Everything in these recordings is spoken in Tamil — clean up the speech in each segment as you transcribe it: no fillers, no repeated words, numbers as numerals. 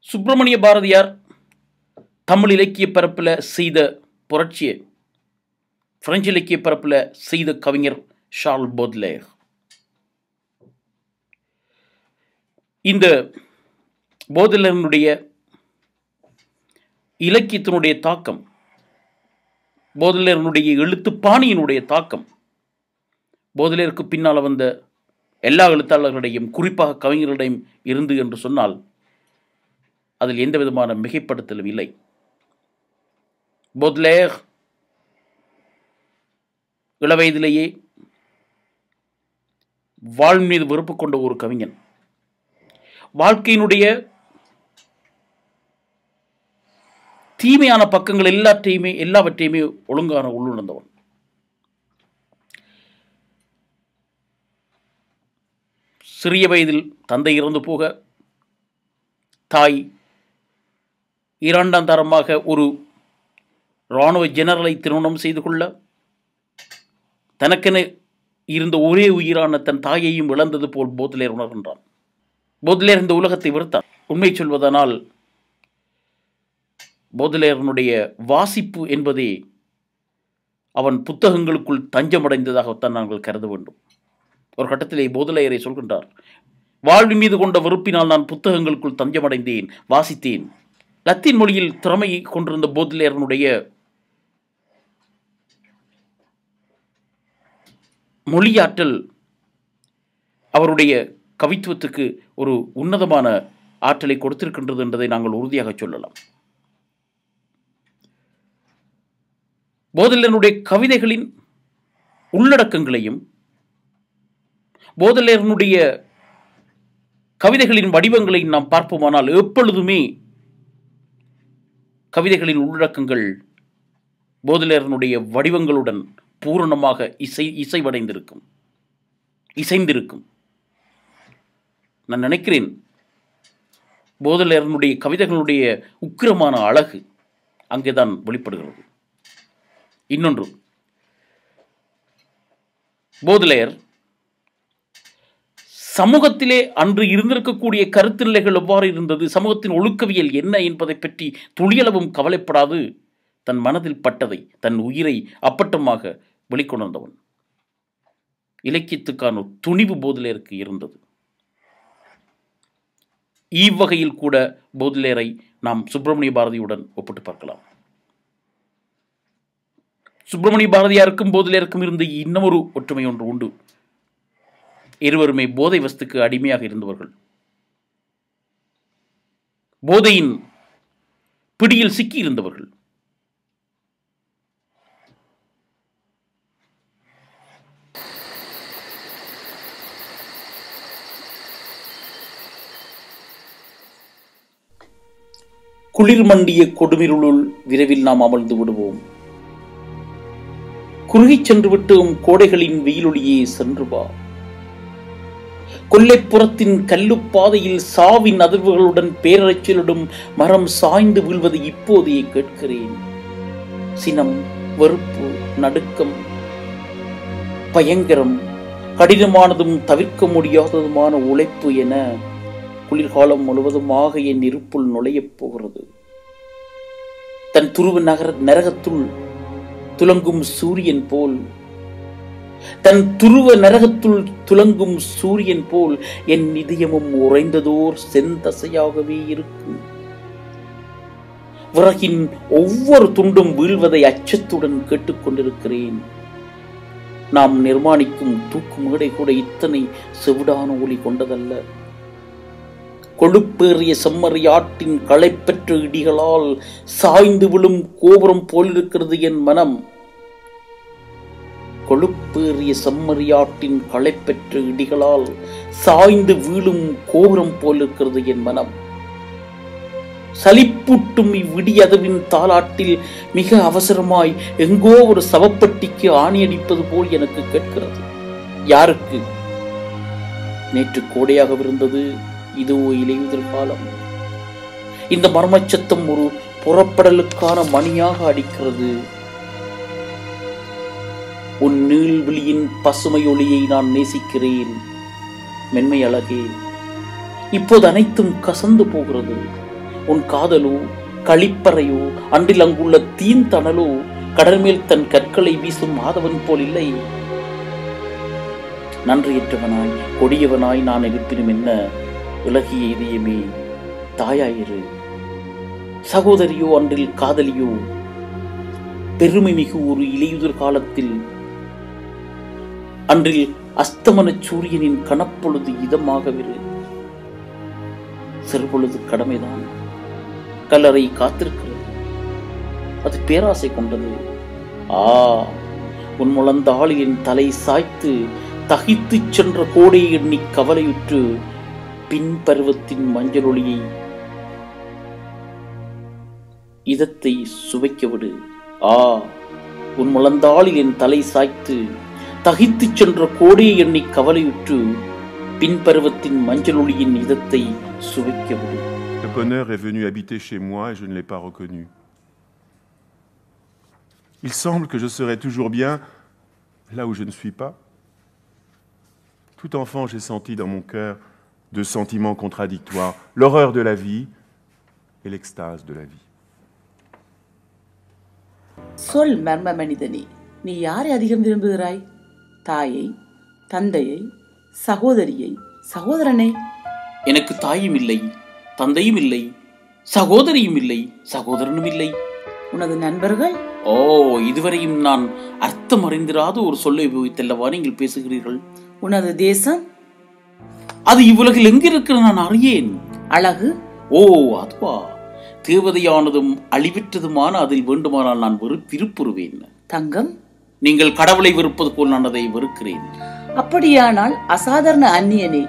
சுப்பிரமணிய பாரதியார் தமிழ் இலக்கிய பரப்பில் செய்த புரட்சியை பிரெஞ்சு இலக்கிய பரப்பில் செய்த கவிஞர் ஷார்ல் போத்லேர். இந்த போத்லேரினுடைய இலக்கியத்தினுடைய தாக்கம், போத்லேரினுடைய எழுத்து பாணியினுடைய தாக்கம், போத்லேருக்கு பின்னால் வந்த எல்லா எழுத்தாளர்களிடையும் குறிப்பாக கவிஞர்களிடையும் இருந்து என்று சொன்னால் அதில் எந்த விதமான மிகைப்படுத்தலும் இல்லை. போத்லேர் இளவயதிலேயே வாழ் மீது வெறுப்பு கொண்ட ஒரு கவிஞன். வாழ்க்கையினுடைய தீமையான பக்கங்கள் எல்லாவற்றையுமே ஒழுங்கான உள்ளுணர்ந்தவன். சிறிய வயதில் தந்தை இறந்து போக தாய் இரண்டாம் தரமாக ஒரு இராணுவ ஜெனரலை திருமணம் செய்து கொள்ள தனக்கென இருந்த ஒரே உயிரான தன் தாயையும் இழந்தது போல் போத்லேர் உணர்கின்றான். போத்லேர் இந்த உலகத்தை வெறுத்தான். உண்மை சொல்வதனால் போத்லேரனுடைய வாசிப்பு என்பதே அவன் புத்தகங்களுக்குள் தஞ்சமடைந்ததாகத்தான் நாங்கள் கருத வேண்டும். ஒரு கட்டத்திலே போத்லேரை சொல்கின்றார், வாழ்வின் மீது கொண்ட வெறுப்பினால் நான் புத்தகங்களுக்குள் தஞ்சமடைந்தேன், வாசித்தேன். லத்தீன் மொழியில் திறமையை கொண்டிருந்த போத்லேரனுடைய மொழியாற்றல் அவருடைய கவித்துவத்துக்கு ஒரு உன்னதமான ஆற்றலை கொடுத்திருக்கின்றது என்பதை நாங்கள் உறுதியாக சொல்லலாம். போத்லேரனுடைய கவிதைகளின் உள்ளடக்கங்களையும் போத்லேரனுடைய கவிதைகளின் வடிவங்களை நாம் பார்ப்போமானால் எப்பொழுதுமே கவிதைகளின் உள்ளடக்கங்கள் போத்லேரனுடைய வடிவங்களுடன் பூரணமாக இசைந்திருக்கும். நான் நினைக்கிறேன் போத்லேரனுடைய கவிதைகளுடைய உக்கிரமான அழகு அங்கேதான் வெளிப்படுகிறது. இன்னொன்று, போத்லேர் சமூகத்திலே அன்று இருந்திருக்கக்கூடிய கருத்து நிலைகள் எவ்வாறு இருந்தது, சமூகத்தின் ஒழுக்கவியல் என்ன என்பதை பற்றி துளியளவும் கவலைப்படாது தன் மனதில் பட்டதை, தன் உயிரை அப்பட்டமாக வெளிக்கொணர்ந்தவன். இலக்கியத்துக்கான துணிவு போத்லேருக்கு இருந்தது. இவ்வகையில் கூட போத்லேரை நாம் சுப்பிரமணிய பாரதியுடன் ஒப்பிட்டு பார்க்கலாம். சுப்பிரமணிய பாரதியாருக்கும் போத்லேருக்கும் இருந்த இன்னமொரு ஒற்றுமை ஒன்று உண்டு. இருவருமே போதை வஸ்துக்கு அடிமையாக இருந்தவர்கள். போதையின் பிடியில் சிக்கி இருந்தவர்கள். குளிர் மண்டிய கொடுமிருளுள் விரைவில் நாம் அமர்ந்து விடுவோம். குறுகிச் சென்று விட்டோம் கோடைகளின் வெயிலொளியே சென்று வா. கொல்லைப்புறத்தின் கல்லுப்பாதையில் சாவின் அதிர்வுகளுடன் பேரரைச்சலிடும் மரம் சாய்ந்து வீழ்வதை இப்போதையே கேட்கிறேன். சினம், வெறுப்பு, நடுக்கம், பயங்கரம், கடினமானதும் தவிர்க்க முடியாததுமான உழைப்பு என குளிர்காலம் முழுவதுமாக என் இருப்புள் நுழையப் போகிறது. தன் துருவ நரகத்துள் துலங்கும் சூரியன் போல், தன் துருவ நரகத்துள் துலங்கும் சூரியன் போல் என் இதயமும் உறைந்ததோர் செந்தசையாகவே இருக்கும். விறகின் ஒவ்வொரு துண்டும் வீழ்வதை அச்சத்துடன் கேட்டுக்கொண்டிருக்கிறேன். நாம் நிர்மாணிக்கும் தூக்கு மேடை கூட இத்தனை செவிடான ஒளி கொண்டதல்ல. கொழுப்பேறிய செம்மறியாட்டின் களைப்பெற்ற இடிகளால் சாய்ந்து விழும் கோபுரம் போலிருக்கிறது என் மனம். கொழுப்பேறிய செம்மறியாட்டின் களைப்பெற்ற இடிகளால் சாய்ந்து வீழும் கோபுரம் போலிருக்கிறது என் மனம். சலிப்பூட்டும் இவ்விடியதவின் தாலாட்டில் மிக அவசரமாய் எங்கோ ஒரு சவப்பட்டிக்கு ஆணியடிப்பது போல் எனக்கு கேட்கிறது. யாருக்கு? நேற்று கோடையாக இருந்தது, இதோ இலையுதிர் காலம். இந்த மர்மச்சத்தம் ஒரு புறப்படலுக்கான மணியாக அடிக்கிறது. உன் நீள்விழியின் பசுமை ஒளியை நான் நேசிக்கிறேன். மென்மை அழகே, இப்போது அனைத்தும் கசந்து போகிறது. உன் காதலோ களிப்பறையோ அன்றில் அங்குள்ள தீந்தணலோ கடல் மேல் தன் கற்களை வீசும் மாதவன் போல் இல்லை. நன்றியற்றவனாய் கொடியவனாய் நான் இருப்பினும் என்ன, இளகிய இதயமே தாயாயிரு. சகோதரியோ அன்றில் காதலியோ பெருமை மிகு ஒரு இலையுதிர் காலத்தில் அன்றில் அஸ்தமன சூரியனின் கணப்பொழுது இதமாகவிரு. சிறுபொழுது கடமைதான் கல்லறை காத்திருக்கிறது, அது பேராசை கொண்டது. உன் முழந்தாளில் என் தலை சாய்த்து தகித்து சென்ற கோடை எண்ணி கவலையுற்று பின் பருவத்தின் மஞ்சள் ஒளியை இதத்தை சுவைக்க விடு. உன் முழந்தாளில் என் தலை சாய்த்து தகித்து சென்ற கோடை எண்ணி கவலையுற்று பின் பருவத்தின் மஞ்சள் ஒளியின் இதத்தை சுவைக்க விடு. Le bonheur est venu habiter chez moi et je ne l'ai pas reconnu. Il semble que je serai toujours bien là où je ne suis pas. Tout enfant, j'ai senti dans mon cœur deux sentiments contradictoires, l'horreur de la vie et l'extase de la vie. சொல் மர்ம மனிதனே, நீ யாரை அதிகம் விரும்புகிறாய்? தாயை, தந்தையை, சகோதரியை, சகோதரனை? எனக்கு தாயும் இல்லை, தந்தையும் இல்லை, சகோதரியும் இல்லை, சகோதரனும் இல்லை. உனது நண்பர்கள்? இதுவரையும் நான் அர்த்தம் அறிந்திராத ஒரு சொல்லை உபயோகித்தல்லவா நீங்கள் பேசுகிறீர்கள். உனது தேசம்? அது இவ்வுலகில் எங்கிருக்கிற நான் அறியேன். அழகு? அதுவா, தேவதையானதும் அழிவிற்றதுமான அதில் வேண்டுமானால் நான் விருப்புறுவேன். தங்கம்? நீங்கள் கடவுளை வெறுப்பது போல் நான் அதை வெறுக்கிறேன். அப்படியானால் அசாதாரண அந்நியனே,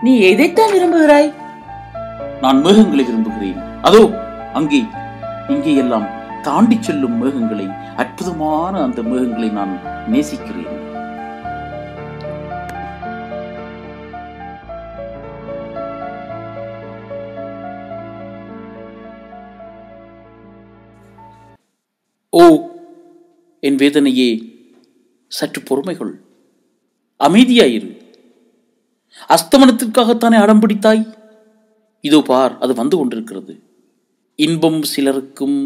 நீ எதைத்தான் விரும்புகிறாய்? நான் மேகங்களை விரும்புகிறேன். அதோ அங்கே இங்கே எல்லாம் தாண்டி செல்லும் மேகங்களை, அற்புதமான அந்த மேகங்களை நான் நேசிக்கிறேன். என் வேதனையே, சற்று பொறுமைகள், அமைதியாயிரு. அஸ்தமனத்திற்காகத்தானே அடம் பிடித்தாய்? இதோ பார், அது வந்து கொண்டிருக்கிறது. இன்பம் சிலருக்கும்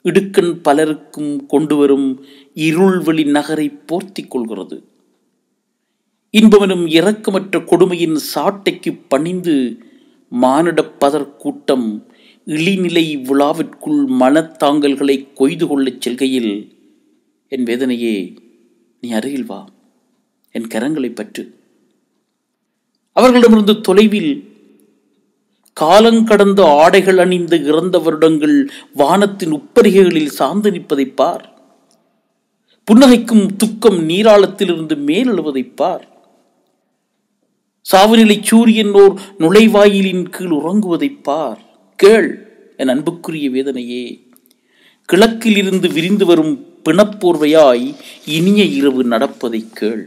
இடுக்கண் பலருக்கும் கொண்டு வரும் இருள்வெளி நகரை போர்த்தி கொள்கிறது. இன்பமெனும் இரக்கமற்ற கொடுமையின் சாட்டைக்கு பணிந்து மானிட பதர் கூட்டம் இழிநிலை விழாவிற்குள் மனத்தாங்கல்களை கொய்து கொள்ளச் செல்கையில், என் வேதனையே, நீ அருகில் வா, என் கரங்களை பற்று. அவர்களிடமிருந்து தொலைவில் காலங்கடந்த ஆடைகள் அணிந்து இறந்த வருடங்கள் வானத்தின் உப்பரிகைகளில் சார்ந்து நிற்பதை பார். புன்னகைக்கும் துக்கம் நீராளத்திலிருந்து மேலெழுவதை பார். சாவுநிலை சூரியன் ஓர் நுழைவாயிலின் கீழ் உறங்குவதை பார். கேள் என் அன்புக்குரிய வேதனையே, கிழக்கில் இருந்து விரிந்து வரும் பிணப்போர்வையாய் இனிய இரவு நடப்பதை கேள்.